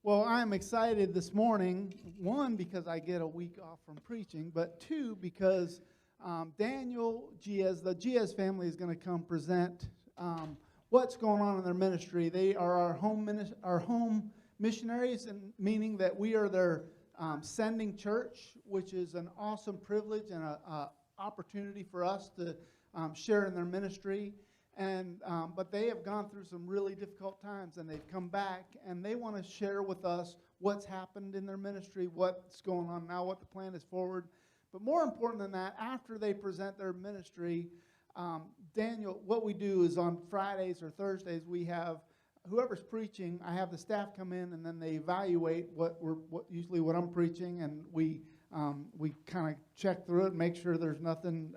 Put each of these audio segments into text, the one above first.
Well, I'm excited this morning, one, because I get a week off from preaching, but two, because Daniel Giaz, the Giaz family, is going to come present what's going on in their ministry. They are our home missionaries, and meaning that we are their sending church, which is an awesome privilege and a opportunity for us to share in their ministry. And but they have gone through some really difficult times, and they've come back, and they want to share with us what's happened in their ministry, what's going on now, what the plan is forward. But more important than that, after they present their ministry, Daniel, what we do is on Fridays or Thursdays, we have whoever's preaching. I have the staff come in, and then they evaluate what I'm preaching, and we kind of check through it, make sure there's nothing.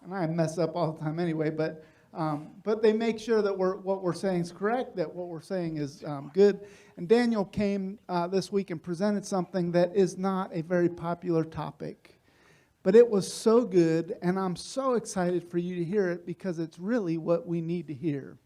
And I mess up all the time anyway, but they make sure that what we're saying is correct, that what we're saying is good. And Daniel came this week and presented something that is not a very popular topic, but it was so good, and I'm so excited for you to hear it because it's really what we need to hear.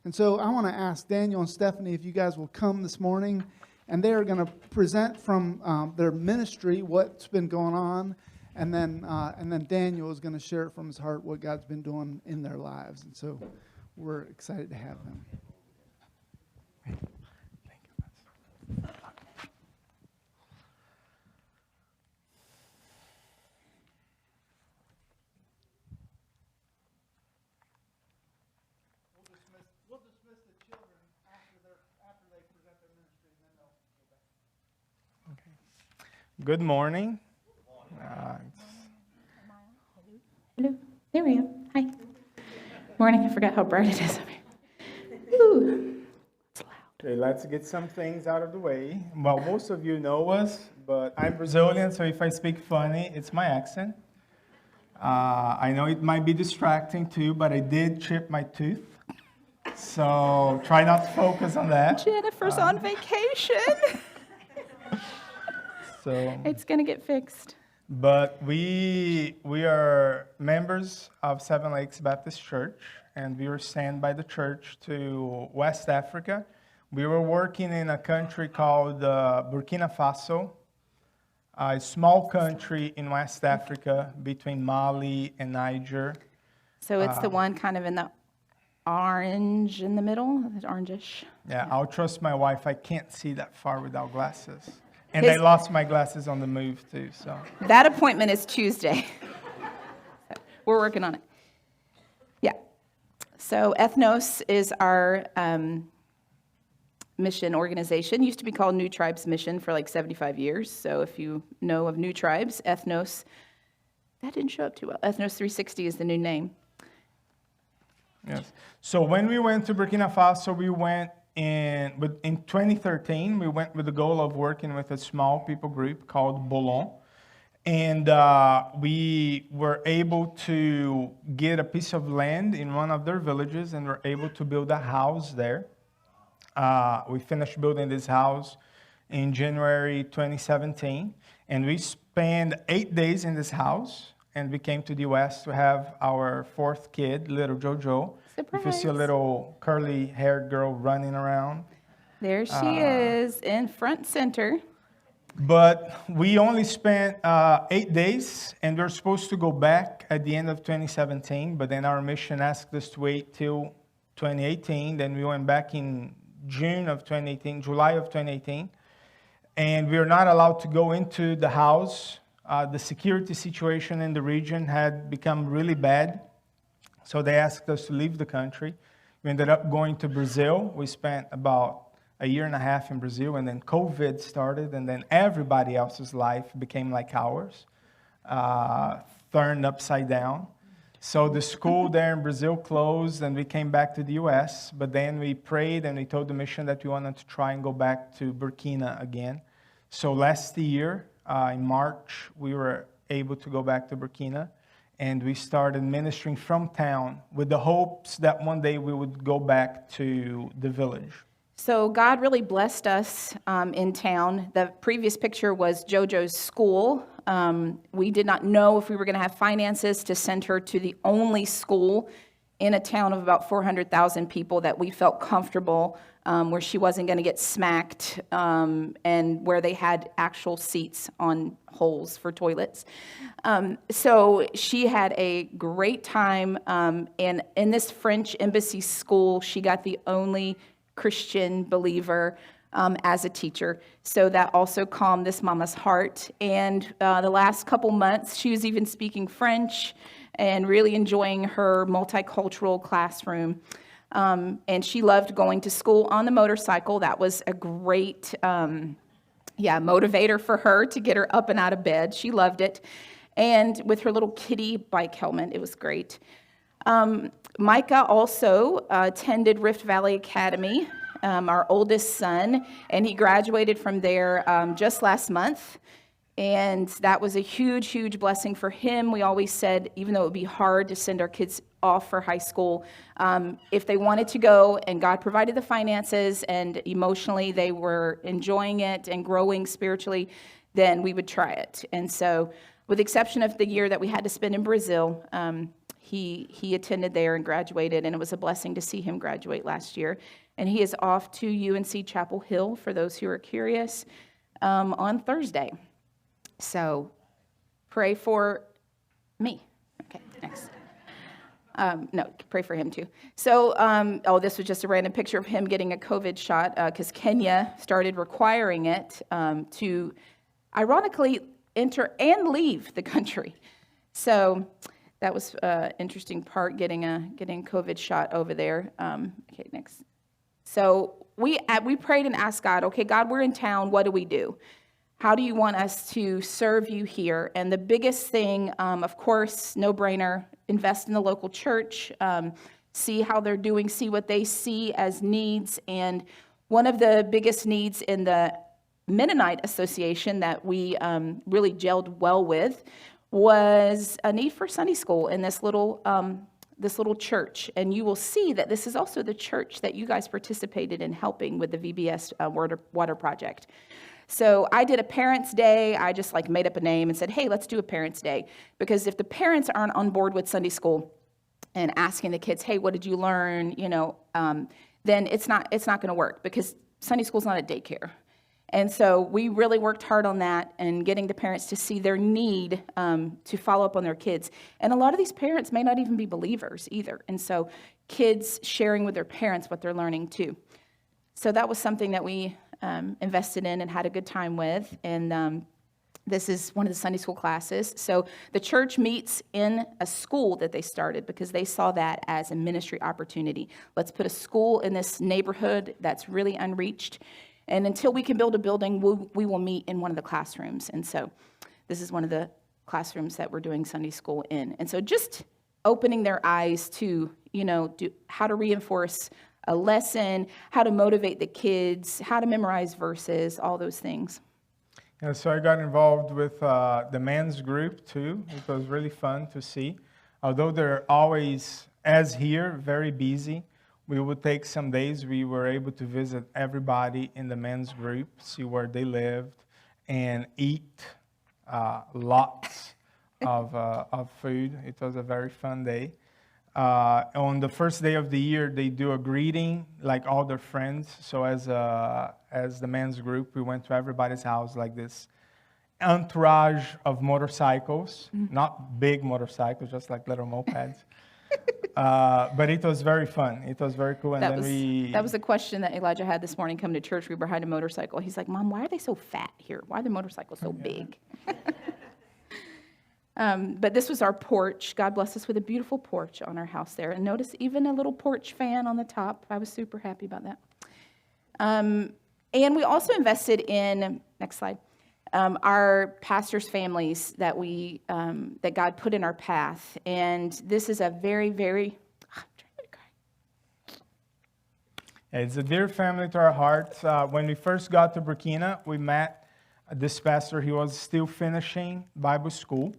And so I want to ask Daniel and Stephanie if you guys will come this morning, and they are going to present from their ministry what's been going on. And then Daniel is going to share from his heart what God's been doing in their lives. And so we're excited to have them. Thank you. We'll dismiss the children after they present their ministry, and then they'll go back. Okay. Good morning. Hello. There we go. Hi. Morning. I forgot how bright it is up here. Ooh, it's loud. Okay, let's get some things out of the way. Well, most of you know us, but I'm Brazilian, so if I speak funny, it's my accent. I know it might be distracting too, but I did chip my tooth. So try not to focus on that. Jennifer's on vacation. So It's going to get fixed. But we are members of Seven Lakes Baptist Church, and we were sent by the church to West Africa. We were working in a country called Burkina Faso, a small country in West Africa between Mali and Niger. So it's the one kind of in the orange in the middle, it's orangish. Yeah, I'll trust my wife. I can't see that far without glasses. And I lost my glasses on the move, too. So That appointment is Tuesday. We're working on it. Yeah. So Ethnos is our mission organization. Used to be called New Tribes Mission for like 75 years. So if you know of New Tribes, Ethnos, that didn't show up too well. Ethnos 360 is the new name. yes. So when we went to Burkina Faso, we went in 2013, we went with the goal of working with a small people group called Bolon. And we were able to get a piece of land in one of their villages and were able to build a house there. We finished building this house in January 2017. And we spent 8 days in this house. And we came to the U.S. to have our fourth kid, little Jojo. Surprise. If you see a little curly-haired girl running around. There she is in front center. But we only spent 8 days, and we were supposed to go back at the end of 2017, but then our mission asked us to wait till 2018. Then we went back in July of 2018, and we were not allowed to go into the house. The security situation in the region had become really bad. So they asked us to leave the country. We ended up going to Brazil. We spent about a year and a half in Brazil, and then COVID started, and then everybody else's life became like ours, turned upside down. So the school there in Brazil closed, and we came back to the U.S., but then we prayed, and we told the mission that we wanted to try and go back to Burkina again. So last year, in March, we were able to go back to Burkina. And we started ministering from town with the hopes that one day we would go back to the village. So God really blessed us in town. The previous picture was JoJo's school. We did not know if we were going to have finances to send her to the only school in a town of about 400,000 people that we felt comfortable, where she wasn't going to get smacked, and where they had actual seats on holes for toilets. So she had a great time, and in this French embassy school, she got the only Christian believer as a teacher. So that also calmed this mama's heart. And the last couple months, she was even speaking French and really enjoying her multicultural classroom. And she loved going to school on the motorcycle. That was a great motivator for her to get her up and out of bed. She loved it. And with her little kitty bike helmet, it was great. Micah also attended Rift Valley Academy, our oldest son, and he graduated from there just last month. And that was a huge, huge blessing for him. We always said, even though it would be hard to send our kids off for high school, if they wanted to go and God provided the finances and emotionally they were enjoying it and growing spiritually, then we would try it. And so, with the exception of the year that we had to spend in Brazil, he attended there and graduated, and it was a blessing to see him graduate last year. And he is off to UNC Chapel Hill, for those who are curious, on Thursday. So pray for me. Okay, next. No, pray for him too. So, this was just a random picture of him getting a COVID shot because Kenya started requiring it to, ironically, enter and leave the country. So that was an interesting part, getting a COVID shot over there. Okay, next. So we prayed and asked God, okay, God, we're in town. What do we do? How do you want us to serve you here? And the biggest thing, of course, no-brainer, invest in the local church, see how they're doing, see what they see as needs. And one of the biggest needs in the Mennonite Association that we really gelled well with was a need for Sunday school in this little church. And you will see that this is also the church that you guys participated in helping with the VBS water project. So I did a Parents' Day. I just made up a name and said, hey, let's do a Parents' Day. Because if the parents aren't on board with Sunday school and asking the kids, hey, what did you learn? Then it's not going to work, because Sunday school's not a daycare. And so we really worked hard on that and getting the parents to see their need to follow up on their kids. And a lot of these parents may not even be believers either. And so kids sharing with their parents what they're learning too. So that was something that we invested in and had a good time with. And this is one of the Sunday school classes. So the church meets in a school that they started because they saw that as a ministry opportunity. Let's put a school in this neighborhood that's really unreached. And until we can build a building, we will meet in one of the classrooms. And so this is one of the classrooms that we're doing Sunday school in. And so just opening their eyes to, how to reinforce a lesson, how to motivate the kids, how to memorize verses, all those things. Yeah, so I got involved with the men's group too. It was really fun to see. Although they're always, as here, very busy, we would take some days. We were able to visit everybody in the men's group, see where they lived, and eat lots of food. It was a very fun day. On the first day of the year, they do a greeting, like all their friends. So as the men's group, we went to everybody's house, like this entourage of motorcycles, not big motorcycles, just like little mopeds. But it was very fun. It was very cool. And that was a question that Elijah had this morning coming to church. We were behind a motorcycle. He's like, Mom, why are they so fat here? Why are the motorcycles so big? But this was our porch. God bless us with a beautiful porch on our house there. And notice even a little porch fan on the top. I was super happy about that. And we also invested in, next slide, our pastors' families that that God put in our path. And this is a very, very, I'm trying to cry. It's a dear family to our hearts. When we first got to Burkina, we met this pastor. He was still finishing Bible school.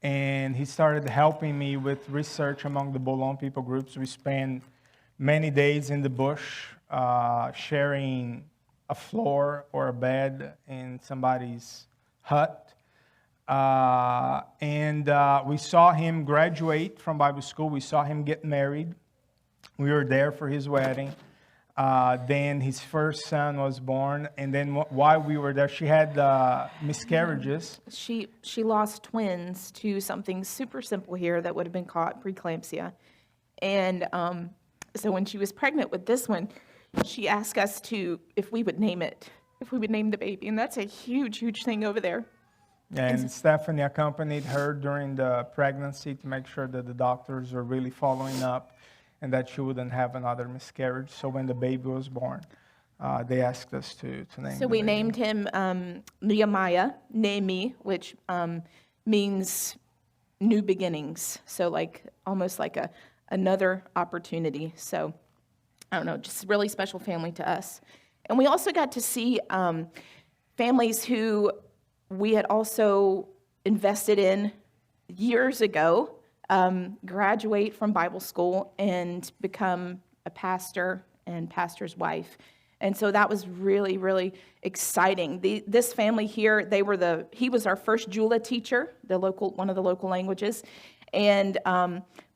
And he started helping me with research among the Bolon people groups. We spent many days in the bush sharing a floor or a bed in somebody's hut. And we saw him graduate from Bible school. We saw him get married. We were there for his wedding. Then his first son was born. And then while we were there, she had miscarriages. She lost twins to something super simple here that would have been caught preeclampsia. And so when she was pregnant with this one, she asked us if we would name it, if we would name the baby. And that's a huge, huge thing over there. And Stephanie accompanied her during the pregnancy to make sure that the doctors were really following up and that she wouldn't have another miscarriage. So when the baby was born, they asked us to name the baby. So we named him Nehemiah, Nehemi, which means new beginnings. So almost like another opportunity. So I don't know, just really special family to us. And we also got to see families who we had also invested in years ago, graduate from Bible school and become a pastor and pastor's wife. And so that was really, really exciting. This family here, he was our first Jula teacher, one of the local languages. And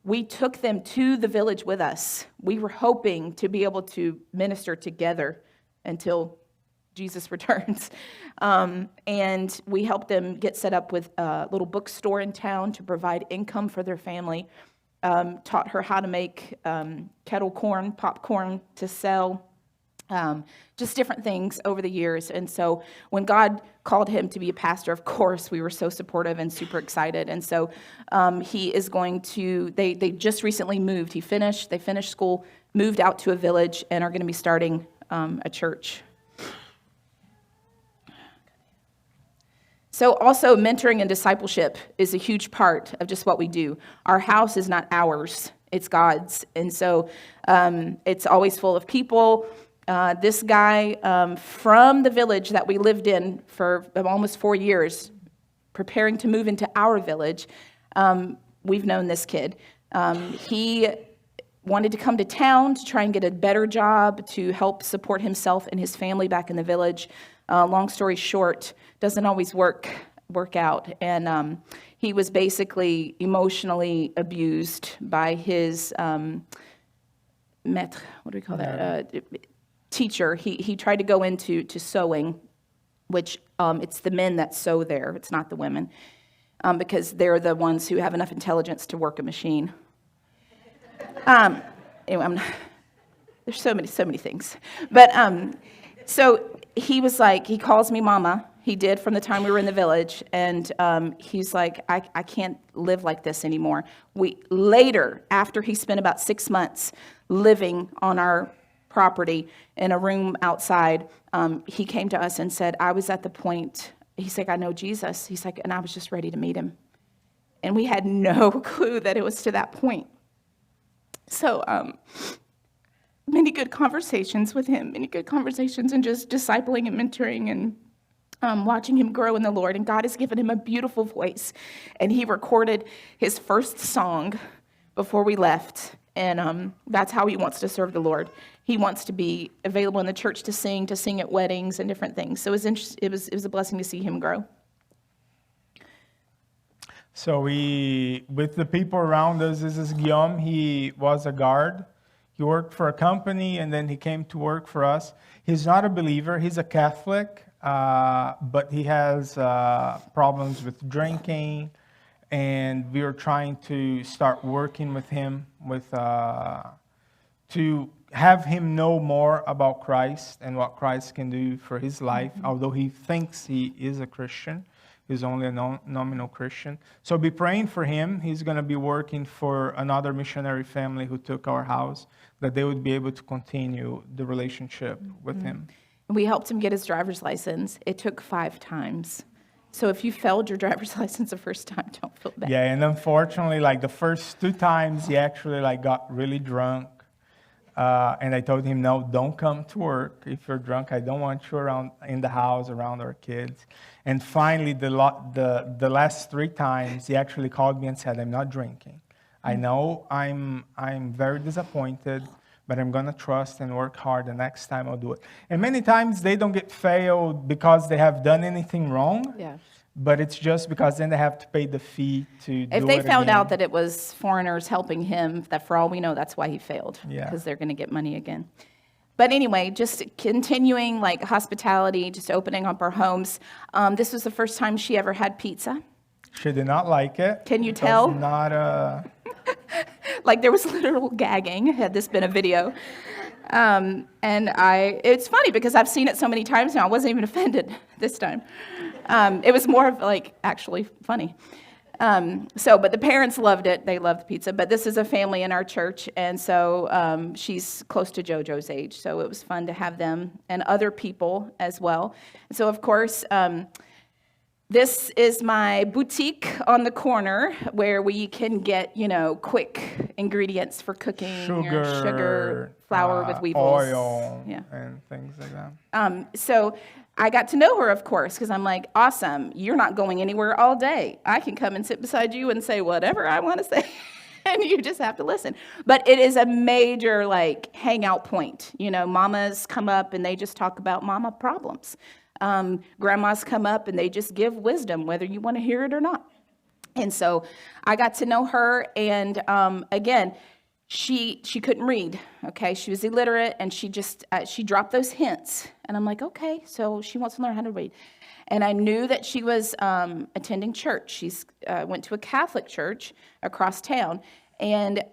we took them to the village with us. We were hoping to be able to minister together until Jesus returns. And we helped them get set up with a little bookstore in town to provide income for their family. Taught her how to make kettle corn, popcorn to sell, just different things over the years. And so when God called him to be a pastor, of course, we were so supportive and super excited. And so he is going to, they just recently moved. They finished school, moved out to a village, and are going to be starting a church. So also mentoring and discipleship is a huge part of just what we do. Our house is not ours, it's God's. And so it's always full of people. This guy from the village that we lived in for almost 4 years, preparing to move into our village, we've known this kid. He wanted to come to town to try and get a better job to help support himself and his family back in the village. Long story short, doesn't always work out. And he was basically emotionally abused by his maître, what do we call that? Teacher. He tried to go into sewing, which it's the men that sew there. It's not the women, because they're the ones who have enough intelligence to work a machine. Anyway, there's so many things. But so he was like, he calls me mama. He did from the time we were in the village. And he's like, I can't live like this anymore. Later, after he spent about 6 months living on our property in a room outside, he came to us and said, I was at the point, he's like, I know Jesus. He's like, and I was just ready to meet him. And we had no clue that it was to that point. So many good conversations with him, many good conversations and just discipling and mentoring and watching him grow in the Lord. And God has given him a beautiful voice. And he recorded his first song before we left. And that's how he wants to serve the Lord. He wants to be available in the church to sing at weddings and different things. So it was a blessing to see him grow. So with the people around us, this is Guillaume. He was a guard. He worked for a company, and then he came to work for us. He's not a believer. He's a Catholic, but he has problems with drinking, and we are trying to start working with him to have him know more about Christ and what Christ can do for his life, although he thinks he is a Christian. He's only a nominal Christian. So be praying for him. He's going to be working for another missionary family who took our house, that they would be able to continue the relationship with him. We helped him get his driver's license. It took 5 times. So if you failed your driver's license the first time, don't feel bad. Yeah, and unfortunately, the first 2 times, he actually got really drunk. And I told him, no, don't come to work if you're drunk. I don't want you around in the house around our kids. And finally, the last 3 times, he actually called me and said, I'm not drinking. I know I'm very disappointed, but I'm going to trust and work hard. The next time I'll do it. And many times they don't get failed because they have done anything wrong. Yeah. but it's just because then they have to pay the fee to do If they it found again. out that it was foreigners helping him, that for all we know, that's why he failed. Yeah. Because they're going to get money again. But anyway, just continuing like hospitality, just opening up our homes. This was the first time she ever had pizza. She did not like it. Can you It was tell? Not Like there was literal gagging, had this been a video. It's funny because I've seen it so many times now, I wasn't even offended this time. It was more of like actually funny. But the parents loved it. They loved pizza. But this is a family in our church, and so she's close to JoJo's age. So it was fun to have them and other people as well. And so, of course, this is my boutique on the corner where we can get, quick ingredients for cooking, or sugar, flour with weevils. oil, Yeah. and things like that. So I got to know her, of course, because I'm like, awesome, you're not going anywhere all day. I can come and sit beside you and say whatever I want to say, and you just have to listen. But it is a major, hangout point. Mamas come up and they just talk about mama problems. Grandmas come up and they just give wisdom, whether you want to hear it or not. And so I got to know her, and again, she couldn't read, okay? She was illiterate, and she dropped those hints. And I'm like, okay, so she wants to learn how to read. And I knew that she was attending church. She's went to a Catholic church across town. And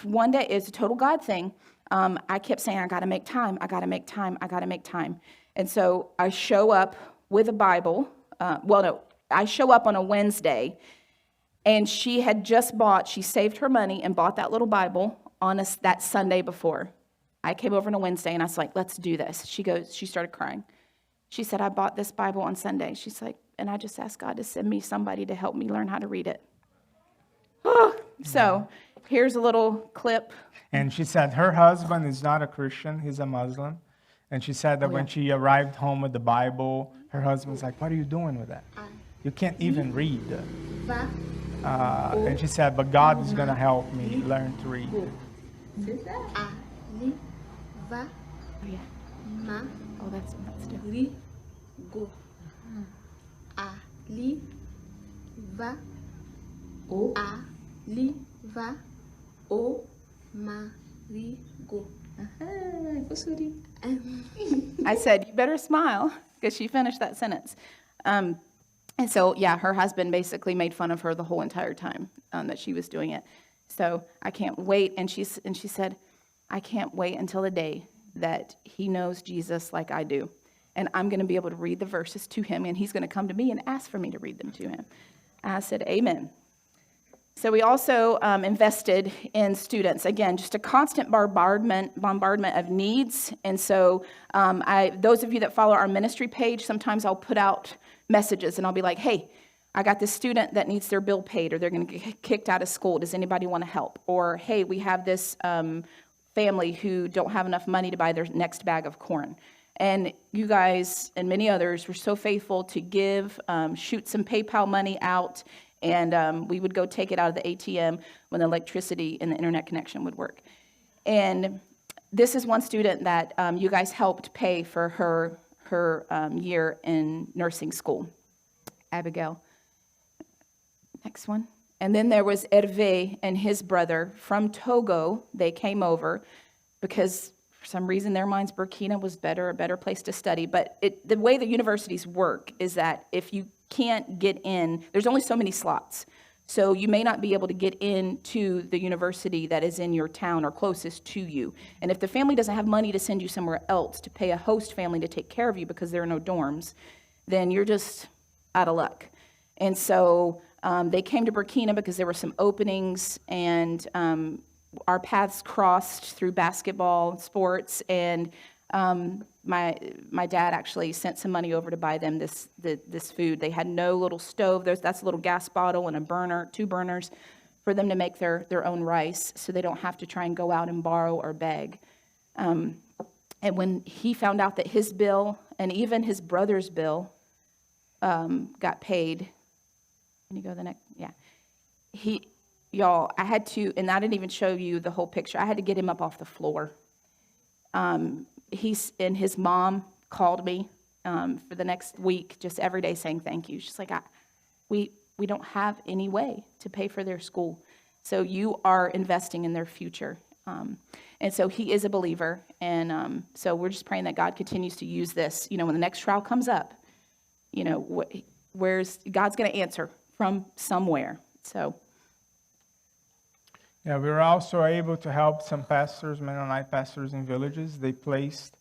one day, it's a total God thing. I kept saying, I got to make time. And so I show up with a Bible. I show up on a Wednesday, and she had just she saved her money and bought that little Bible on that Sunday before. I came over on a Wednesday, and I was like, let's do this. She started crying. She said, I bought this Bible on Sunday. She's like, and I just asked God to send me somebody to help me learn how to read it. So here's a little clip. And she said her husband is not a Christian, he's a Muslim. And she said that when she arrived home with the Bible, her husband's like, what are you doing with that? You can't even read. And she said, but God is going to help me learn to read. Oh, that's still. Ri, go. A, li, va. O. A, li, va. O, ma, ri, go. I said, you better smile, because she finished that sentence. And so, her husband basically made fun of her the whole entire time that she was doing it. So I can't wait. And she said, I can't wait until the day that he knows Jesus like I do. And I'm going to be able to read the verses to him, and he's going to come to me and ask for me to read them to him. I said, amen. So we also invested in students. Again, just a constant bombardment of needs. And so those of you that follow our ministry page, sometimes I'll put out messages, and I'll be like, hey, I got this student that needs their bill paid, or they're going to get kicked out of school. Does anybody want to help? Or, hey, we have this family who don't have enough money to buy their next bag of corn. And you guys and many others were so faithful to give, shoot some PayPal money out, and we would go take it out of the ATM when the electricity and the internet connection would work. And this is one student that you guys helped pay for her year in nursing school. Abigail. Next one. And then there was Hervé and his brother from Togo. They came over because for some reason their minds Burkina was a better place to study. But the way the universities work is that if you can't get in, there's only so many slots. So you may not be able to get into the university that is in your town or closest to you. And if the family doesn't have money to send you somewhere else to pay a host family to take care of you because there are no dorms, then you're just out of luck. And so they came to Burkina because there were some openings, and our paths crossed through basketball, sports, and my dad actually sent some money over to buy them this food. They had no little stove. That's a little gas bottle and a burner, 2 burners, for them to make their own rice, so they don't have to try and go out and borrow or beg. And when he found out that his bill and even his brother's bill got paid, can you go to the next? Yeah. I had to, and I didn't even show you the whole picture. I had to get him up off the floor. His mom called me for the next week, just every day saying thank you. She's like, we don't have any way to pay for their school. So you are investing in their future. And so he is a believer. And so we're just praying that God continues to use this. When the next trial comes up, where's God's going to answer from somewhere. So. Yeah, we were also able to help some pastors, Mennonite pastors in villages. They placed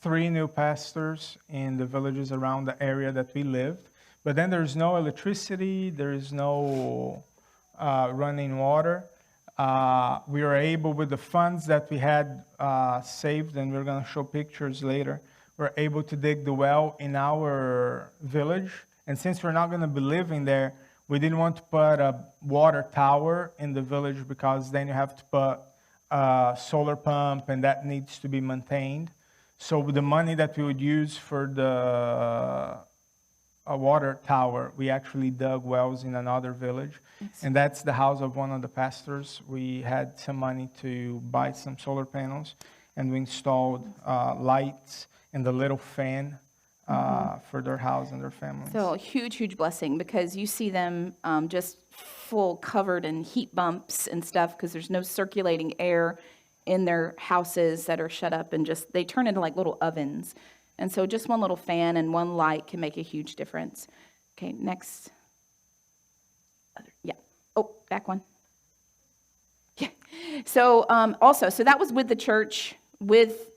3 new pastors in the villages around the area that we lived. But then there's no electricity, there's no running water. We were able, with the funds that we had saved, and we're going to show pictures later, we're able to dig the well in our village. And since we're not going to be living there, we didn't want to put a water tower in the village, because then you have to put a solar pump, and that needs to be maintained. So with the money that we would use for a water tower, we actually dug wells in another village. Yes. And that's the house of one of the pastors. We had some money to buy some solar panels, and we installed lights and the little fan for their house and their families. So a huge, huge blessing, because you see them just full covered in heat bumps and stuff, because there's no circulating air in their houses that are shut up, and just they turn into like little ovens. And so just one little fan and one light can make a huge difference. Okay, next. Yeah. Oh, back one. Yeah. So so that was with the church, with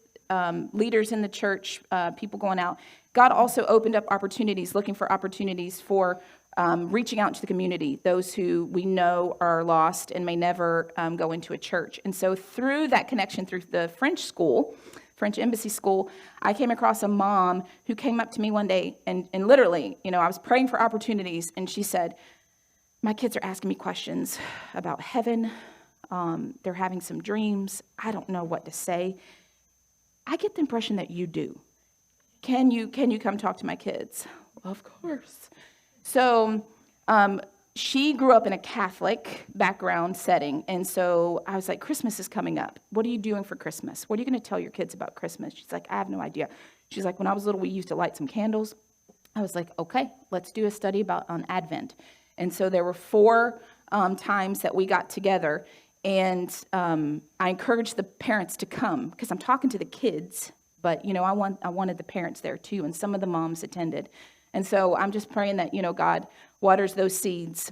leaders in the church, people going out. God also opened up opportunities, looking for opportunities for reaching out to the community, those who we know are lost and may never go into a church. And so through that connection, through the French Embassy School, I came across a mom who came up to me one day, and literally, I was praying for opportunities, and she said, my kids are asking me questions about heaven. They're having some dreams. I don't know what to say. I get the impression that you do. Can you come talk to my kids? Of course. So she grew up in a Catholic background setting. And so I was like, Christmas is coming up. What are you doing for Christmas? What are you going to tell your kids about Christmas? She's like, I have no idea. She's like, when I was little, we used to light some candles. I was like, okay, let's do a study on Advent. And so there were 4 times that we got together. And I encouraged the parents to come, because I'm talking to the kids. But, I wanted the parents there too. And some of the moms attended. And so I'm just praying that, God waters those seeds.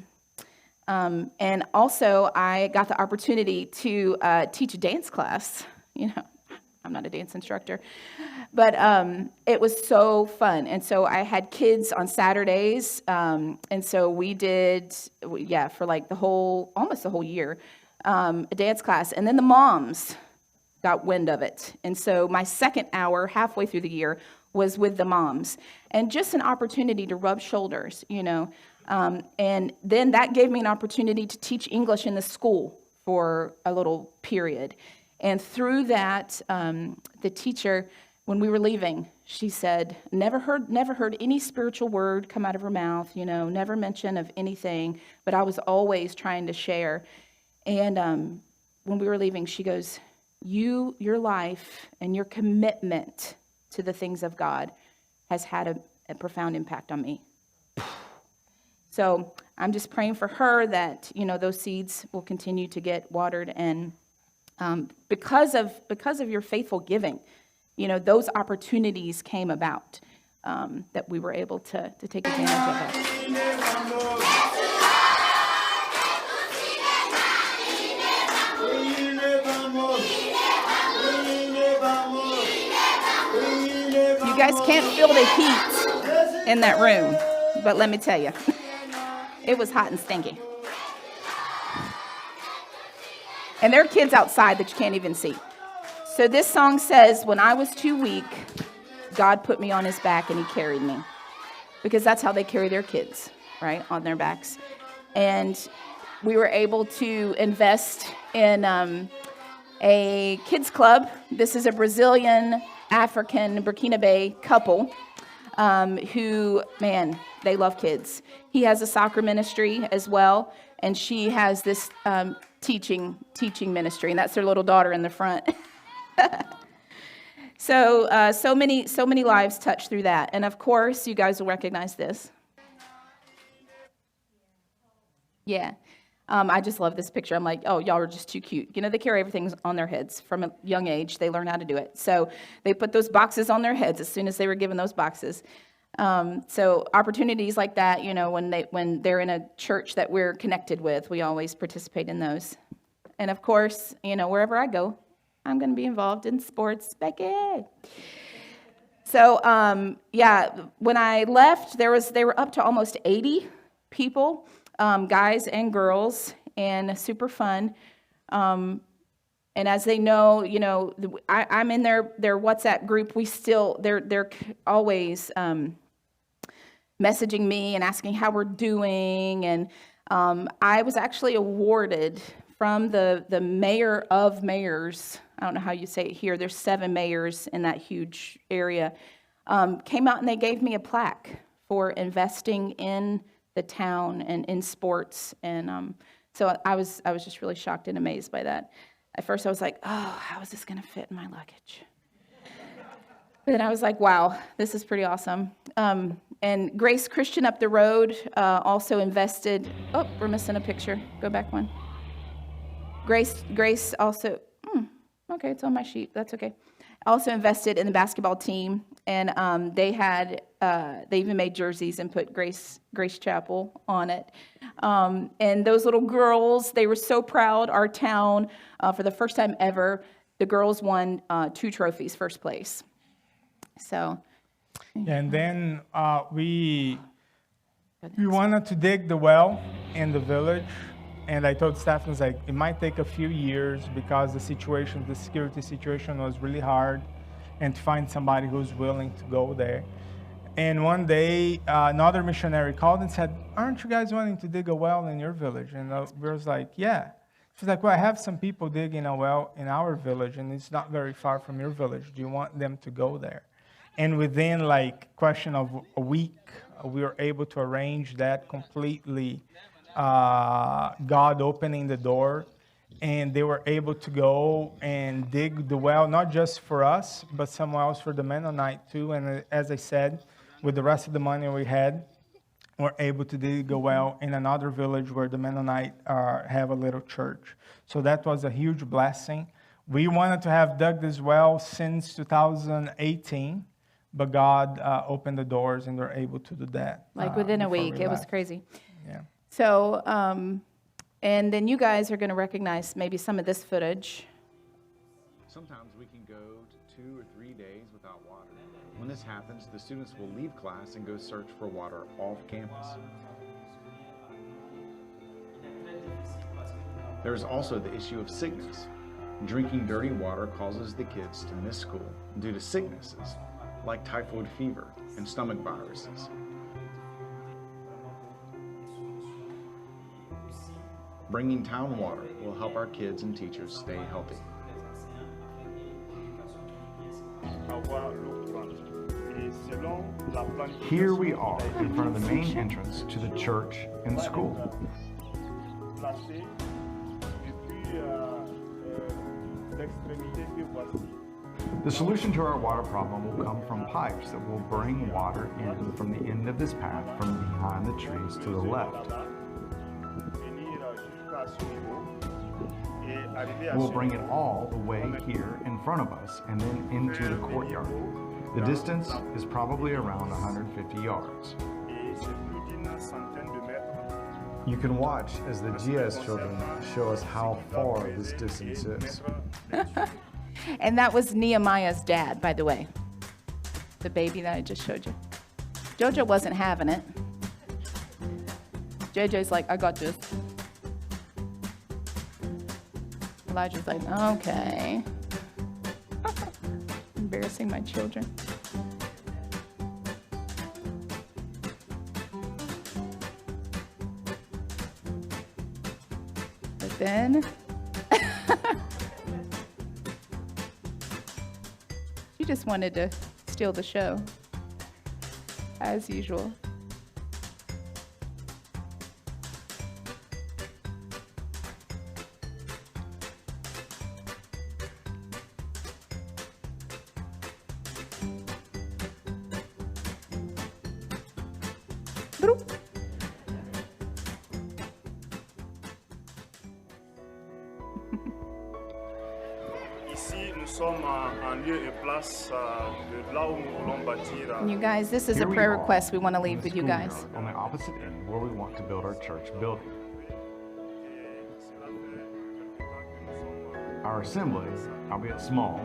And also, I got the opportunity to teach a dance class. I'm not a dance instructor. But it was so fun. And so I had kids on Saturdays. And so we did, for like almost the whole year, a dance class. And then the moms got wind of it. And so my second hour, halfway through the year, was with the moms, and just an opportunity to rub shoulders, and then that gave me an opportunity to teach English in the school for a little period. And through that, the teacher, when we were leaving, she said, never heard any spiritual word come out of her mouth, never mention of anything, but I was always trying to share. And when we were leaving, she goes, your life and your commitment to the things of God has had a profound impact on me. So I'm just praying for her that, those seeds will continue to get watered. And because of your faithful giving, those opportunities came about that we were able to take advantage of it. You guys can't feel the heat in that room, but let me tell you, it was hot and stinky. And there are kids outside that you can't even see. So this song says, when I was too weak, God put me on his back and he carried me. Because that's how they carry their kids, right, on their backs. And we were able to invest in a kids club. This is a Brazilian, African, Burkinabe couple who, man, they love kids. He has a soccer ministry as well, and she has this teaching ministry, and that's their little daughter in the front. So many lives touched through that. And of course, you guys will recognize this. Yeah. I just love this picture. I'm like, oh, y'all are just too cute. You know, they carry everything on their heads from a young age. They learn how to do it. So they put those boxes on their heads as soon as they were given those boxes. So opportunities like that, you know, when they're in a church that we're connected with, we always participate in those. And of course, you know, wherever I go, I'm going to be involved in sports. Becky. So, yeah, when I left, they were up to almost 80 people, guys and girls, and super fun. And as they know, you know, I'm in their WhatsApp group. They're always messaging me and asking how we're doing. And I was actually awarded from the mayor of mayors. I don't know how you say it here. There's 7 mayors in that huge area. Came out and they gave me a plaque for investing in the town and in sports. And so I was just really shocked and amazed by that. At first I was like, oh, how is this going to fit in my luggage? But then I was like, wow, this is pretty awesome. And Grace Christian up the road also invested. Oh, we're missing a picture. Go back one. Grace also, okay, it's on my sheet. That's okay. Also invested in the basketball team, and they even made jerseys and put Grace Chapel on it. And those little girls, they were so proud. Our town, for the first time ever, the girls won 2 trophies, first place. So. And then we wanted to dig the well in the village. And I told Stephen, like, it might take a few years because the security situation was really hard, and to find somebody who's willing to go there. And one day, another missionary called and said, aren't you guys wanting to dig a well in your village? And we was like, yeah. She's like, well, I have some people digging a well in our village, and it's not very far from your village. Do you want them to go there? And within, like, question of a week, we were able to arrange that completely. God opening the door, and they were able to go and dig the well, not just for us, but somewhere else for the Mennonite too. And as I said, with the rest of the money we had, we're able to dig a well in another village where the Mennonite have a little church. So that was a huge blessing. We wanted to have dug this well since 2018, but God opened the doors and we're able to do that. Like within a week, it was crazy. Yeah. So, and then you guys are going to recognize maybe some of this footage. Sometimes we can go to 2 or 3 days without water. When this happens, the students will leave class and go search for water off campus. There is also the issue of sickness. Drinking dirty water causes the kids to miss school due to sicknesses like typhoid fever and stomach viruses. Bringing town water will help our kids and teachers stay healthy. Here we are in front of the main entrance to the church and school. The solution to our water problem will come from pipes that will bring water in from the end of this path from behind the trees to the left. We'll bring it all the way here in front of us and then into the courtyard. The distance is probably around 150 yards. You can watch as the GS children show us how far this distance is. And that was Nehemiah's dad, by the way. The baby that I just showed you. Jojo wasn't having it. JJ's like, I got this. Elijah's like, okay. Embarrassing my children. But then, she just wanted to steal the show, as usual. un lieu et place de là où nous voulons bâtir. And you guys, this is a Here we prayer are request we want to in leave the with you guys. schoolyard on the opposite end where we want to build our church building. Our assembly, albeit small,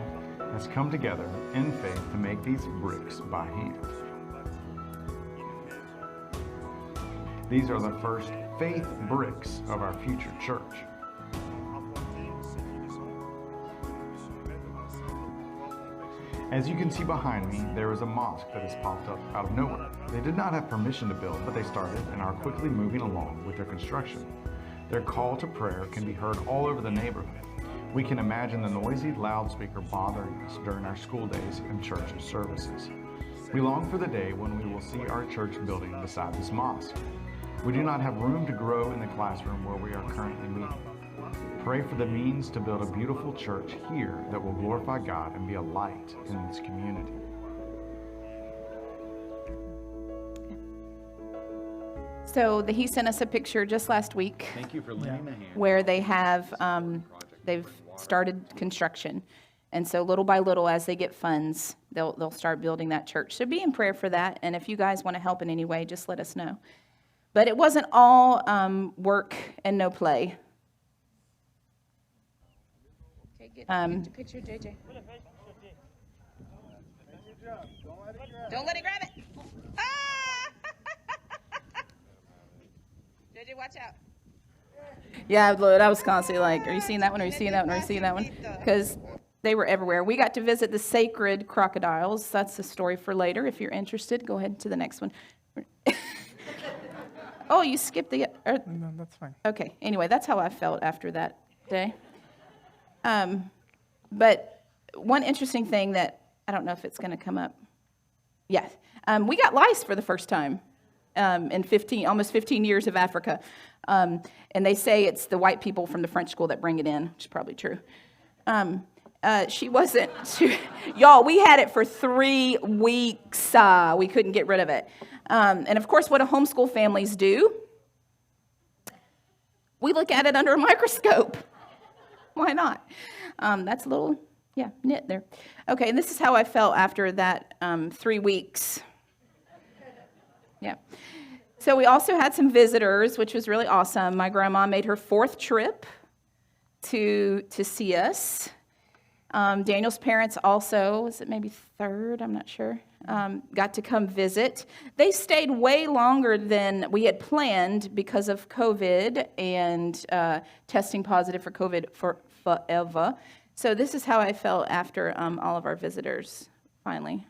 has come together in faith to make these bricks by hand. These are the first faith bricks of our future church. As you can see behind me, there is a mosque that has popped up out of nowhere. They did not have permission to build, but they started and are quickly moving along with their construction. Their call to prayer can be heard all over the neighborhood. We can imagine the noisy loudspeaker bothering us during our school days and church services. We long for the day when we will see our church building beside this mosque. We do not have room to grow in the classroom where we are currently meeting. Pray for the means to build a beautiful church here that will glorify God and be a light in this community. So he sent us a picture just last week Thank you for lending a hand. where they have, they've started construction. And so little by little, as they get funds, they'll start building that church. So be in prayer for that. And if you guys want to help in any way, just let us know. But it wasn't all work and no play. Okay, get the picture, JJ. Don't let it grab it. Ah! JJ, watch out. Yeah, Lord, I was constantly like, are you seeing that one? Are you seeing that one? Are you seeing that one? Because they were everywhere. We got to visit the sacred crocodiles. That's a story for later. If you're interested, go ahead to the next one. Oh, you skipped the... No, that's fine. Okay, anyway, that's how I felt after that day. But one interesting thing that, I don't know if it's going to come up. Yes, we got lice for the first time in almost 15 years of Africa. And they say it's the white people from the French school that bring it in, which is probably true. Y'all, we had it for 3 weeks. We couldn't get rid of it. And of course, what do homeschool families do? We look at it under a microscope. Why not? That's a little, nit there. Okay, and this is how I felt after that 3 weeks. Yeah. So we also had some visitors, which was really awesome. My grandma made her 4th trip to see us. Daniel's parents also, was it maybe 3rd? I'm not sure. Got to come visit. They stayed way longer than we had planned because of COVID and testing positive for COVID forever. So this is how I felt after all of our visitors, finally.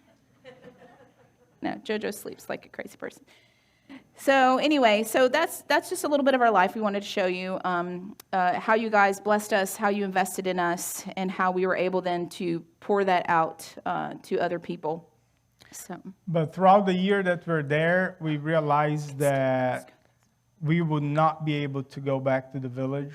No, JoJo sleeps like a crazy person. So anyway, so that's just a little bit of our life. We wanted to show you how you guys blessed us, how you invested in us, and how we were able then to pour that out to other people. So. But throughout the year that we're there, we realized that we would not be able to go back to the village,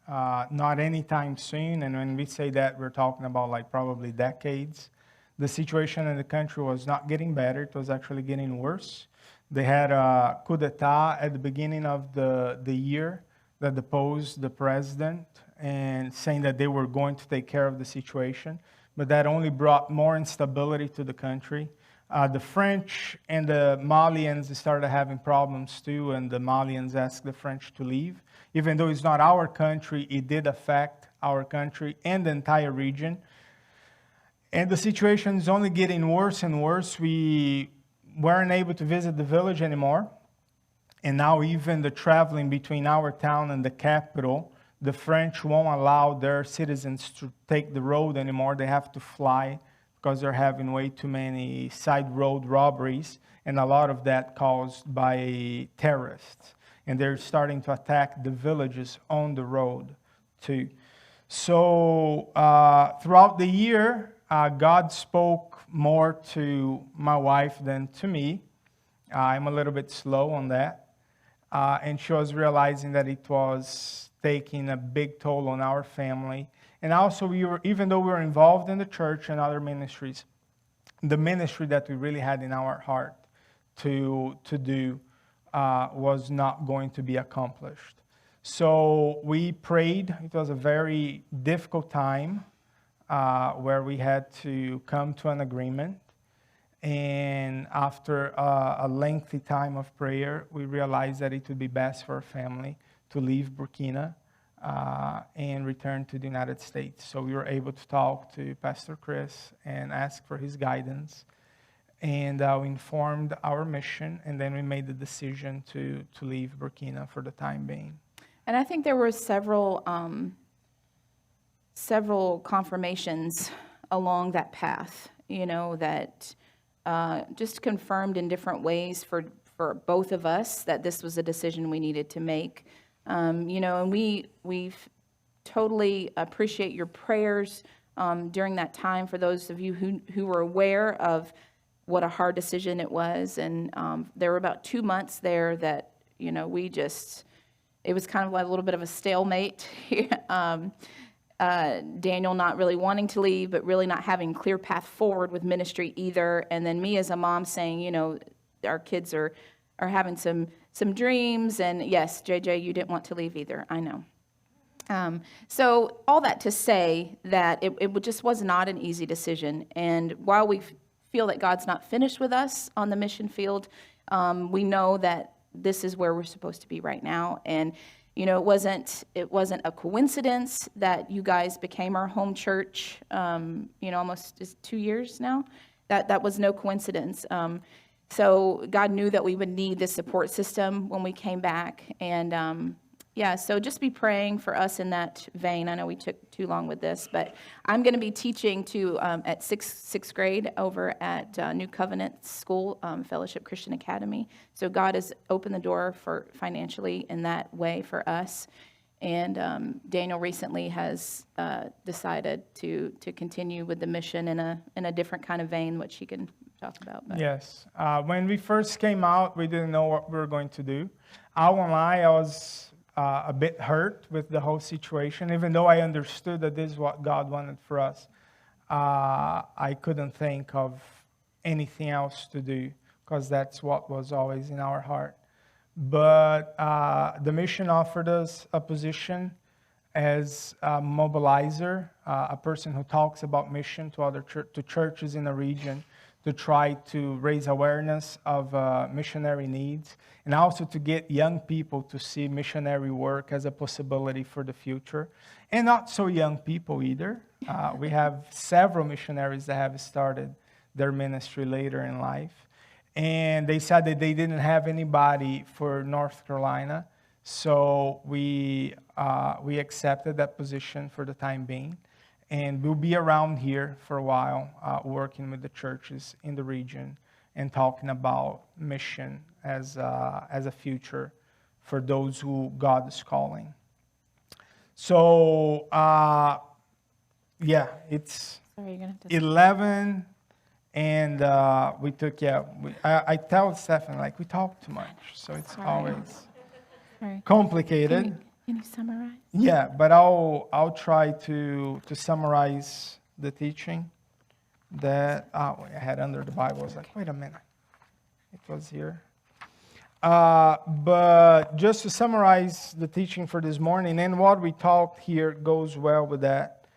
not anytime soon. And when we say that, we're talking about like probably decades. The situation in the country was not getting better. It was actually getting worse. They had a coup d'etat at the beginning of the year that deposed the president and saying that they were going to take care of the situation. But that only brought more instability to the country. The French and the Malians started having problems too, and the Malians asked the French to leave. Even though it's not our country, it did affect our country and the entire region. And the situation is only getting worse and worse. We weren't able to visit the village anymore. And now even the traveling between our town and the capital, the French won't allow their citizens to take the road anymore. They have to fly because they're having way too many side road robberies, and a lot of that caused by terrorists. And they're starting to attack the villages on the road too. So throughout the year, God spoke more to my wife than to me. I'm a little bit slow on that. And she was realizing that it was taking a big toll on our family. And also, even though we were involved in the church and other ministries, the ministry that we really had in our heart to do was not going to be accomplished. So we prayed. It was a very difficult time. where we had to come to an agreement. And after a lengthy time of prayer, we realized that it would be best for our family to leave Burkina and return to the United States. So we were able to talk to Pastor Chris and ask for his guidance. And we informed our mission, and then we made the decision to leave Burkina for the time being. And I think there were several confirmations along that path, that just confirmed in different ways for both of us that this was a decision we needed to make. And we totally appreciate your prayers during that time for those of you who were aware of what a hard decision it was. And there were about 2 months there that, it was kind of like a little bit of a stalemate. Daniel not really wanting to leave, but really not having clear path forward with ministry either. And then me as a mom saying, our kids are having some dreams. And yes, JJ, you didn't want to leave either. I know. So all that to say that it just was not an easy decision. And while we feel that God's not finished with us on the mission field, we know that this is where we're supposed to be right now. And it wasn't a coincidence that you guys became our home church. Almost 2 years now. That was no coincidence. So God knew that we would need this support system when we came back, and so just be praying for us in that vein. I know we took too long with this, but I'm going to be teaching at sixth grade over at New Covenant School, Fellowship Christian Academy. So God has opened the door for financially in that way for us. And Daniel recently has decided to continue with the mission in a different kind of vein, which he can talk about. But. Yes. When we first came out, we didn't know what we were going to do. I won't lie, I was a bit hurt with the whole situation, even though I understood that this is what God wanted for us. I couldn't think of anything else to do because that's what was always in our heart. But the mission offered us a position as a mobilizer, a person who talks about mission to other to churches in the region, to try to raise awareness of missionary needs, and also to get young people to see missionary work as a possibility for the future. And not so young people either. We have several missionaries that have started their ministry later in life. And they said that they didn't have anybody for North Carolina, so we accepted that position for the time being. And we'll be around here for a while, working with the churches in the region and talking about mission as a future for those who God is calling. So, it's 11, and we took, I tell Stephen, we talk too much, so it's always complicated. Can you summarize? Yeah, but I'll try to summarize the teaching that I had under the Bible. I was like, wait a minute, it was here. But just to summarize the teaching for this morning, and what we talked here goes well with that.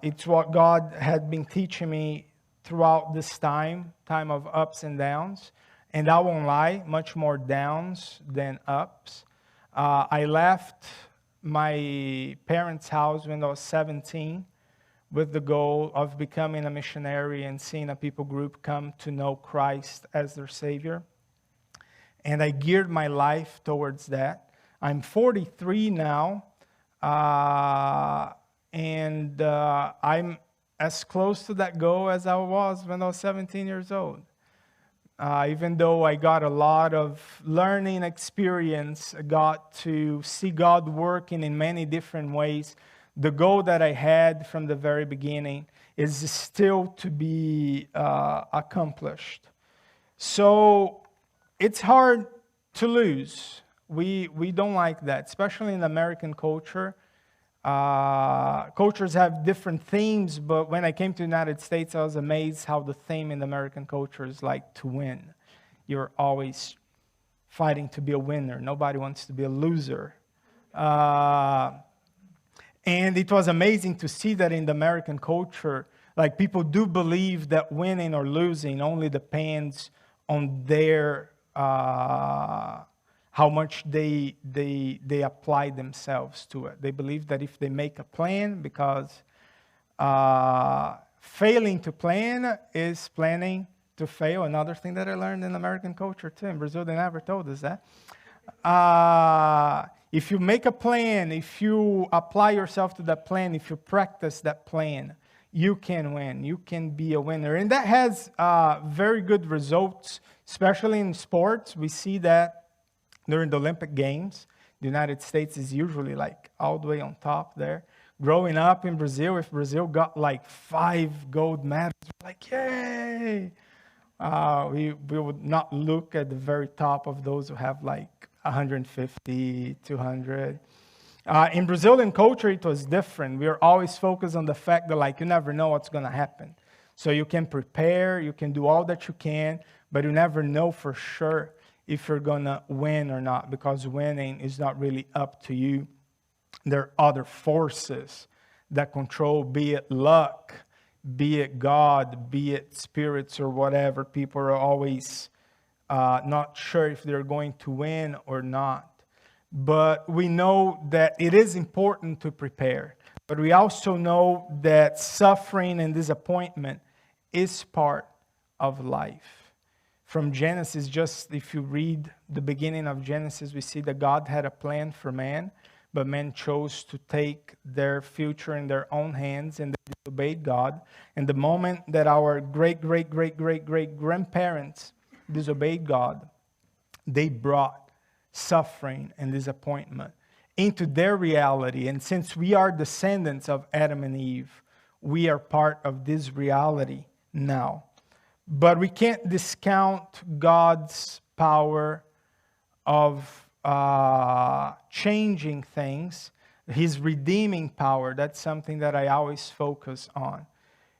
It's what God had been teaching me throughout this time of ups and downs. And I won't lie, much more downs than ups. I left my parents' house when I was 17 with the goal of becoming a missionary and seeing a people group come to know Christ as their Savior. And I geared my life towards that. I'm 43 now, and I'm as close to that goal as I was when I was 17 years old. Even though I got a lot of learning experience, I got to see God working in many different ways, the goal that I had from the very beginning is still to be accomplished. So it's hard to lose. We don't like that, especially in American culture. Cultures have different themes, but when I came to the United States, I was amazed how the theme in the American culture is like to win. You're always fighting to be a winner. Nobody wants to be a loser. And it was amazing to see that in the American culture, like people do believe that winning or losing only depends on their how much they apply themselves to it. They believe that if they make a plan, because failing to plan is planning to fail. Another thing that I learned in American culture too. In Brazil, they never told us that. If you make a plan, if you apply yourself to that plan, if you practice that plan, you can win. You can be a winner. And that has very good results, especially in sports. We see that during the Olympic Games. The United States is usually like all the way on top there. Growing up in Brazil, if Brazil got like 5 gold medals, we're like, yay! We would not look at the very top of those who have like 150, 200. In Brazilian culture, it was different. We were always focused on the fact that like you never know what's going to happen. So you can prepare, you can do all that you can, but you never know for sure if you're going to win or not, because winning is not really up to you. There are other forces that control, be it luck, be it God, be it spirits or whatever. People are always not sure if they're going to win or not. But we know that it is important to prepare. But we also know that suffering and disappointment is part of life. From Genesis, just if you read the beginning of Genesis, we see that God had a plan for man, but men chose to take their future in their own hands and they disobeyed God. And the moment that our great-great-great-great-great-grandparents disobeyed God, they brought suffering and disappointment into their reality. And since we are descendants of Adam and Eve, we are part of this reality now. But we can't discount God's power of changing things, His redeeming power. That's something that I always focus on.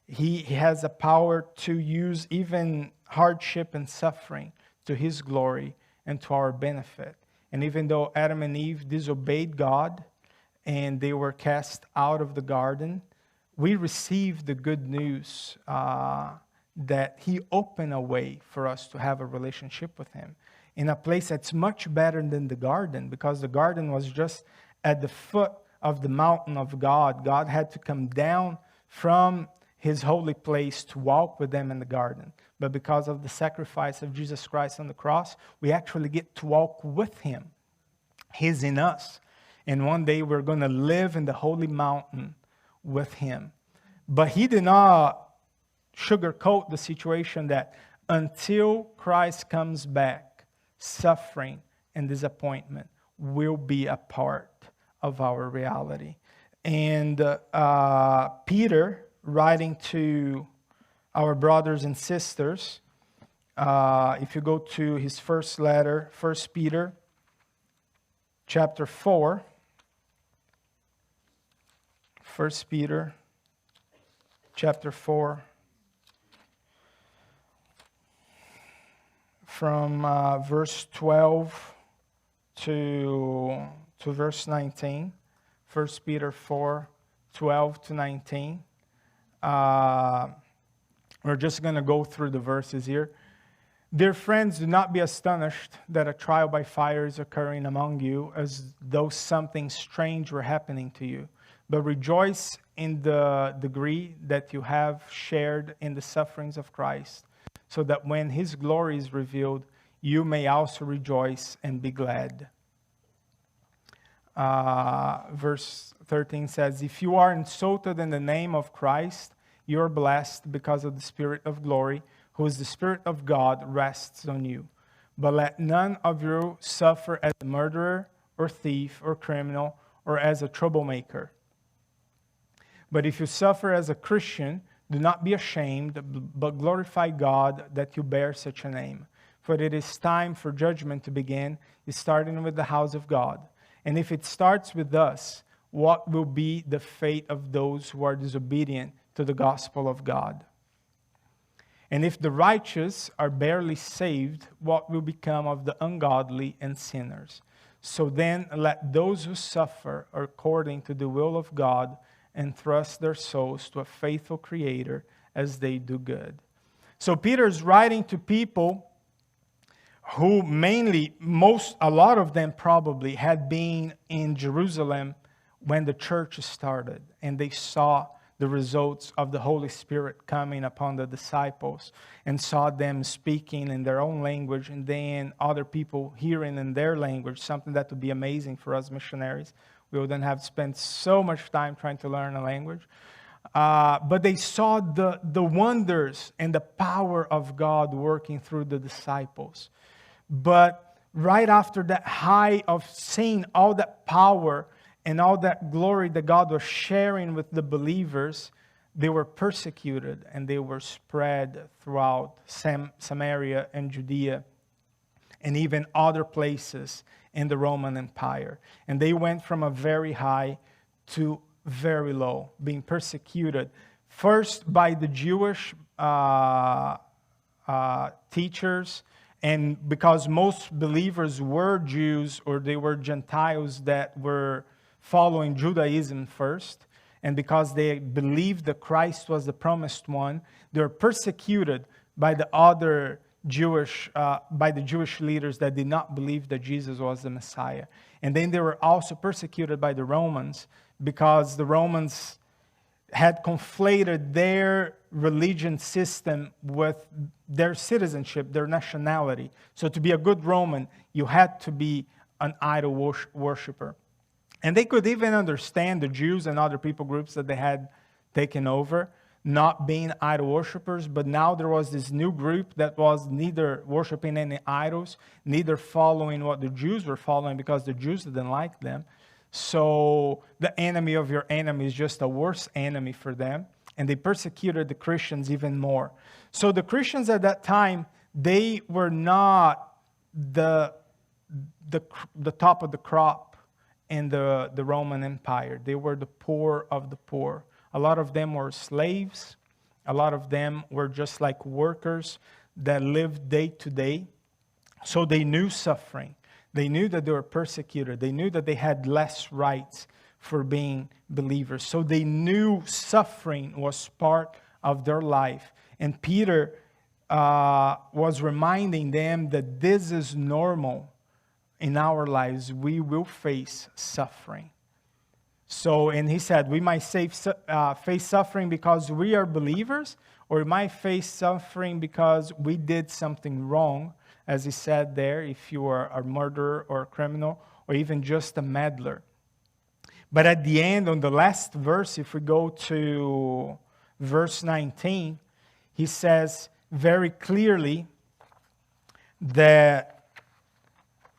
He has a power to use even hardship and suffering to His glory and to our benefit. And even though Adam and Eve disobeyed God and they were cast out of the garden, we received the good news that He opened a way for us to have a relationship with Him in a place that's much better than the garden, because the garden was just at the foot of the mountain of God. God had to come down from His holy place to walk with them in the garden. But because of the sacrifice of Jesus Christ on the cross, we actually get to walk with Him. He's in us. And one day we're going to live in the holy mountain with Him. But He did not sugarcoat the situation that until Christ comes back, suffering and disappointment will be a part of our reality. And Peter, writing to our brothers and sisters, if you go to his first letter, 1 Peter chapter 4, 1 Peter chapter 4, from verse 12 to verse 19. 1 Peter 4, 12 to 19. We're just going to go through the verses here. Dear friends, do not be astonished that a trial by fire is occurring among you, as though something strange were happening to you. But rejoice in the degree that you have shared in the sufferings of Christ, so that when His glory is revealed, you may also rejoice and be glad. Verse 13 says, if you are insulted in the name of Christ, you are blessed because of the Spirit of glory, who is the Spirit of God, rests on you. But let none of you suffer as a murderer or thief or criminal or as a troublemaker. But if you suffer as a Christian, do not be ashamed, but glorify God that you bear such a name. For it is time for judgment to begin, starting with the house of God. And if it starts with us, what will be the fate of those who are disobedient to the gospel of God? And if the righteous are barely saved, what will become of the ungodly and sinners? So then let those who suffer according to the will of God entrust their souls to a faithful Creator as they do good. So Peter's writing to people who a lot of them probably had been in Jerusalem when the church started, and they saw the results of the Holy Spirit coming upon the disciples and saw them speaking in their own language and then other people hearing in their language, something that would be amazing for us missionaries. We wouldn't have spent so much time trying to learn a language. But they saw the wonders and the power of God working through the disciples. But right after that high of seeing all that power and all that glory that God was sharing with the believers, they were persecuted and they were spread throughout Samaria and Judea and even other places in the Roman Empire. And they went from a very high to very low, being persecuted first by the Jewish teachers, and because most believers were Jews or they were Gentiles that were following Judaism first, and because they believed that Christ was the promised one, they were persecuted by the other Jewish leaders that did not believe that Jesus was the Messiah. And then they were also persecuted by the Romans because the Romans had conflated their religion system with their citizenship, their nationality. So to be a good Roman, you had to be an idol worshiper. And they could even understand the Jews and other people groups that they had taken over not being idol worshippers, but now there was this new group that was neither worshiping any idols, neither following what the Jews were following because the Jews didn't like them. So the enemy of your enemy is just a worse enemy for them. And they persecuted the Christians even more. So the Christians at that time, they were not the top of the crop in the Roman Empire. They were the poor of the poor. A lot of them were slaves. A lot of them were just like workers that lived day to day. So they knew suffering. They knew that they were persecuted. They knew that they had less rights for being believers. So they knew suffering was part of their life. And Peter was reminding them that this is normal in our lives. We will face suffering. So, and he said, we might face suffering because we are believers, or we might face suffering because we did something wrong, as he said there, if you are a murderer or a criminal, or even just a meddler. But at the end, on the last verse, if we go to verse 19, he says very clearly that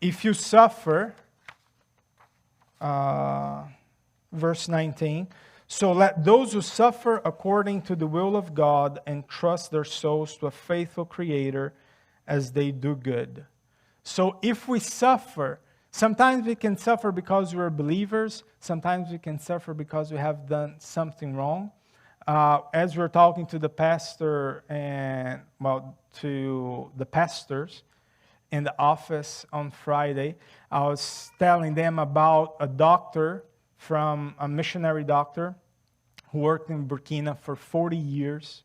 if you suffer, verse 19, so let those who suffer according to the will of God entrust their souls to a faithful Creator as they do good. So if we suffer, sometimes we can suffer because we're believers. Sometimes we can suffer because we have done something wrong. As we're talking to the pastor to the pastors in the office on Friday, I was telling them about a doctor a missionary doctor who worked in Burkina for 40 years.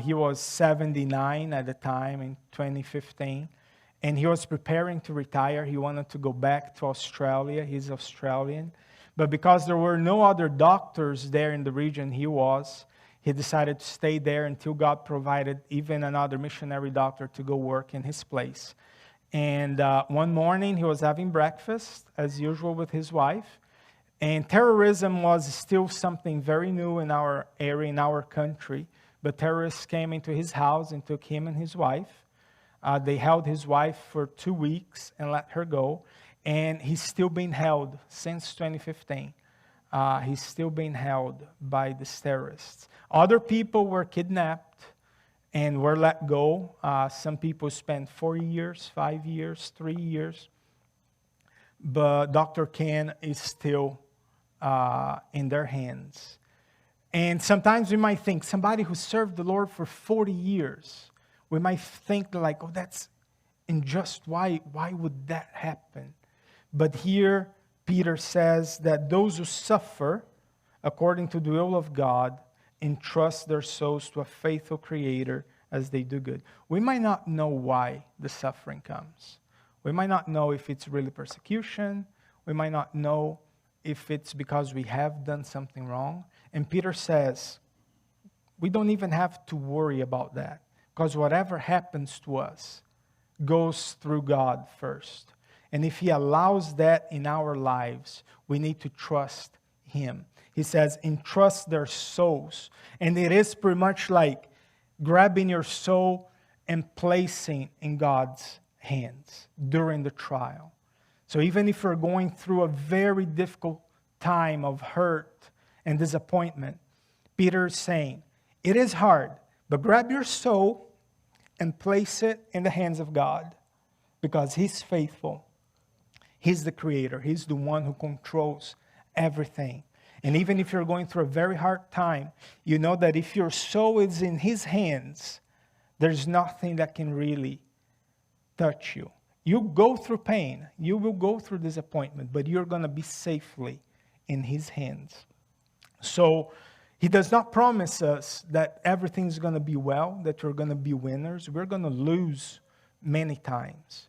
He was 79 at the time in 2015. And he was preparing to retire. He wanted to go back to Australia. He's Australian. But because there were no other doctors there in the region he decided to stay there until God provided even another missionary doctor to go work in his place. And one morning he was having breakfast, as usual, with his wife. And terrorism was still something very new in our area, in our country. But terrorists came into his house and took him and his wife. They held his wife for 2 weeks and let her go. And he's still being held since 2015. He's still being held by these terrorists. Other people were kidnapped and were let go. Some people spent 4 years, 5 years, 3 years. But Dr. Ken is still in their hands. And sometimes we might think, somebody who served the Lord for 40 years, we might think like, oh, that's unjust. Why would that happen? But here, Peter says that those who suffer according to the will of God entrust their souls to a faithful Creator as they do good. We might not know why the suffering comes. We might not know if it's really persecution. We might not know if it's because we have done something wrong. And Peter says, we don't even have to worry about that, because whatever happens to us goes through God first. And if He allows that in our lives, we need to trust Him. He says, entrust their souls. And it is pretty much like grabbing your soul and placing in God's hands during the trial. So even if you're going through a very difficult time of hurt and disappointment, Peter is saying, it is hard, but grab your soul and place it in the hands of God, because He's faithful. He's the Creator. He's the one who controls everything. And even if you're going through a very hard time, you know that if your soul is in His hands, there's nothing that can really touch you. You go through pain, you will go through disappointment, but you're going to be safely in His hands. So He does not promise us that everything's going to be well, that we're going to be winners. We're going to lose many times.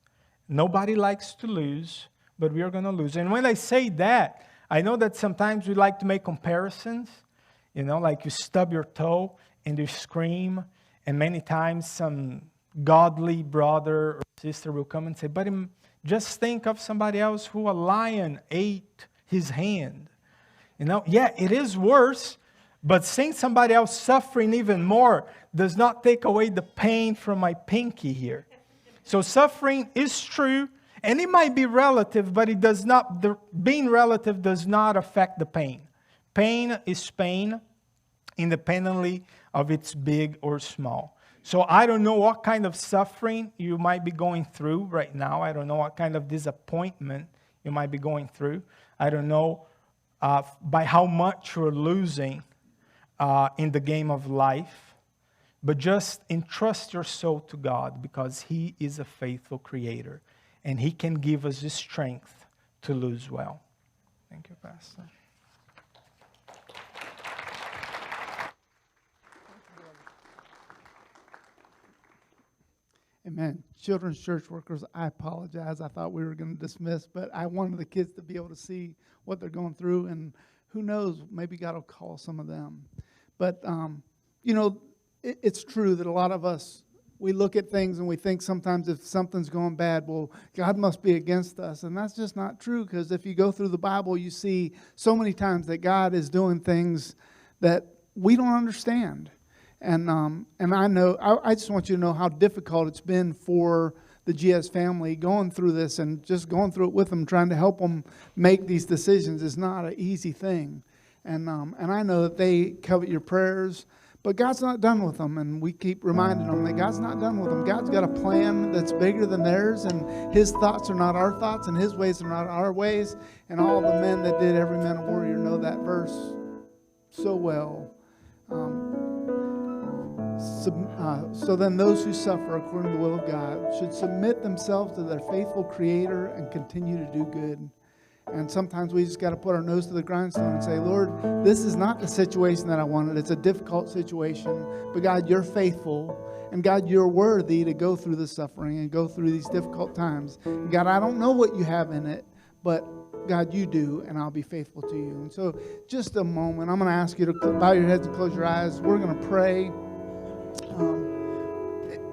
Nobody likes to lose, but we are going to lose. And when I say that, I know that sometimes we like to make comparisons, like you stub your toe and you scream, and many times some godly brother or sister will come and say, but just think of somebody else who a lion ate his hand. Yeah, it is worse, but seeing somebody else suffering even more does not take away the pain from my pinky here. So suffering is true, and it might be relative, but it does not. Being relative does not affect the pain. Pain is pain, independently of its big or small. So I don't know what kind of suffering you might be going through right now. I don't know what kind of disappointment you might be going through. I don't know by how much you're losing in the game of life. But just entrust your soul to God, because He is a faithful Creator. And He can give us the strength to lose well. Thank you, Pastor. Amen. Children's church workers, I apologize. I thought we were going to dismiss, but I wanted the kids to be able to see what they're going through. And who knows, maybe God will call some of them. But, it's true that a lot of us, we look at things and we think sometimes if something's going bad, well, God must be against us. And that's just not true, because if you go through the Bible, you see so many times that God is doing things that we don't understand. And I know, I just want you to know how difficult it's been for the GS family going through this, and just going through it with them, trying to help them make these decisions is not an easy thing. And I know that they covet your prayers. But God's not done with them, and we keep reminding them that God's not done with them. God's got a plan that's bigger than theirs, and His thoughts are not our thoughts, and His ways are not our ways. And all the men that did Every Man a Warrior know that verse so well. So then those who suffer according to the will of God should submit themselves to their faithful Creator and continue to do good. And sometimes we just got to put our nose to the grindstone and say, Lord, this is not the situation that I wanted. It's a difficult situation. But God, You're faithful. And God, You're worthy to go through the suffering and go through these difficult times. And God, I don't know what You have in it, but God, You do, and I'll be faithful to You. And so just a moment, I'm going to ask you to bow your heads and close your eyes. We're going to pray.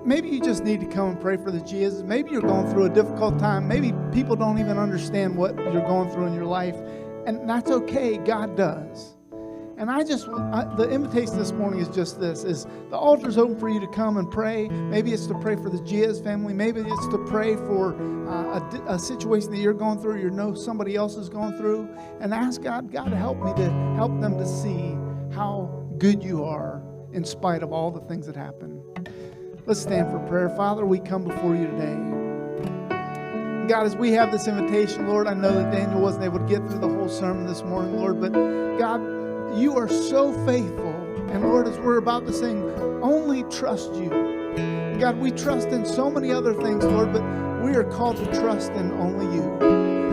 Maybe you just need to come and pray for the Jesus. Maybe you're going through a difficult time. Maybe people don't even understand what you're going through in your life. And that's okay. God does. And the invitation this morning is just this, is the altar's open for you to come and pray. Maybe it's to pray for the Giaz family. Maybe it's to pray for a situation that you're going through, or you know somebody else is going through. And ask God to help me to help them to see how good You are in spite of all the things that happen. Let's stand for prayer. Father, we come before You today. God, as we have this invitation, Lord, I know that Daniel wasn't able to get through the whole sermon this morning, Lord, but God, You are so faithful. And Lord, as we're about to sing, only trust You. God, we trust in so many other things, Lord, but we are called to trust in only You.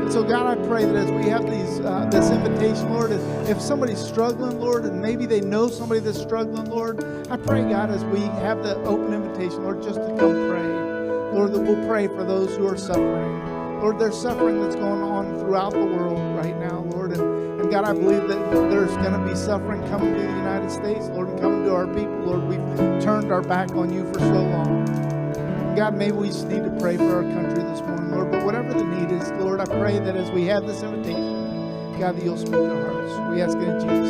And so, God, I pray that as we have this invitation, Lord, if somebody's struggling, Lord, and maybe they know somebody that's struggling, Lord, I pray, God, as we have the open invitation, Lord, just to come pray. Lord, that we'll pray for those who are suffering. Lord, there's suffering that's going on throughout the world right now, Lord. And God, I believe that there's going to be suffering coming to the United States, Lord, and coming to our people. Lord, we've turned our back on you for so long. And God, maybe we just need to pray for our country this morning, Lord. But whatever the need is, Lord, I pray that as we have this invitation, God, that you'll speak to our hearts. We ask it in Jesus'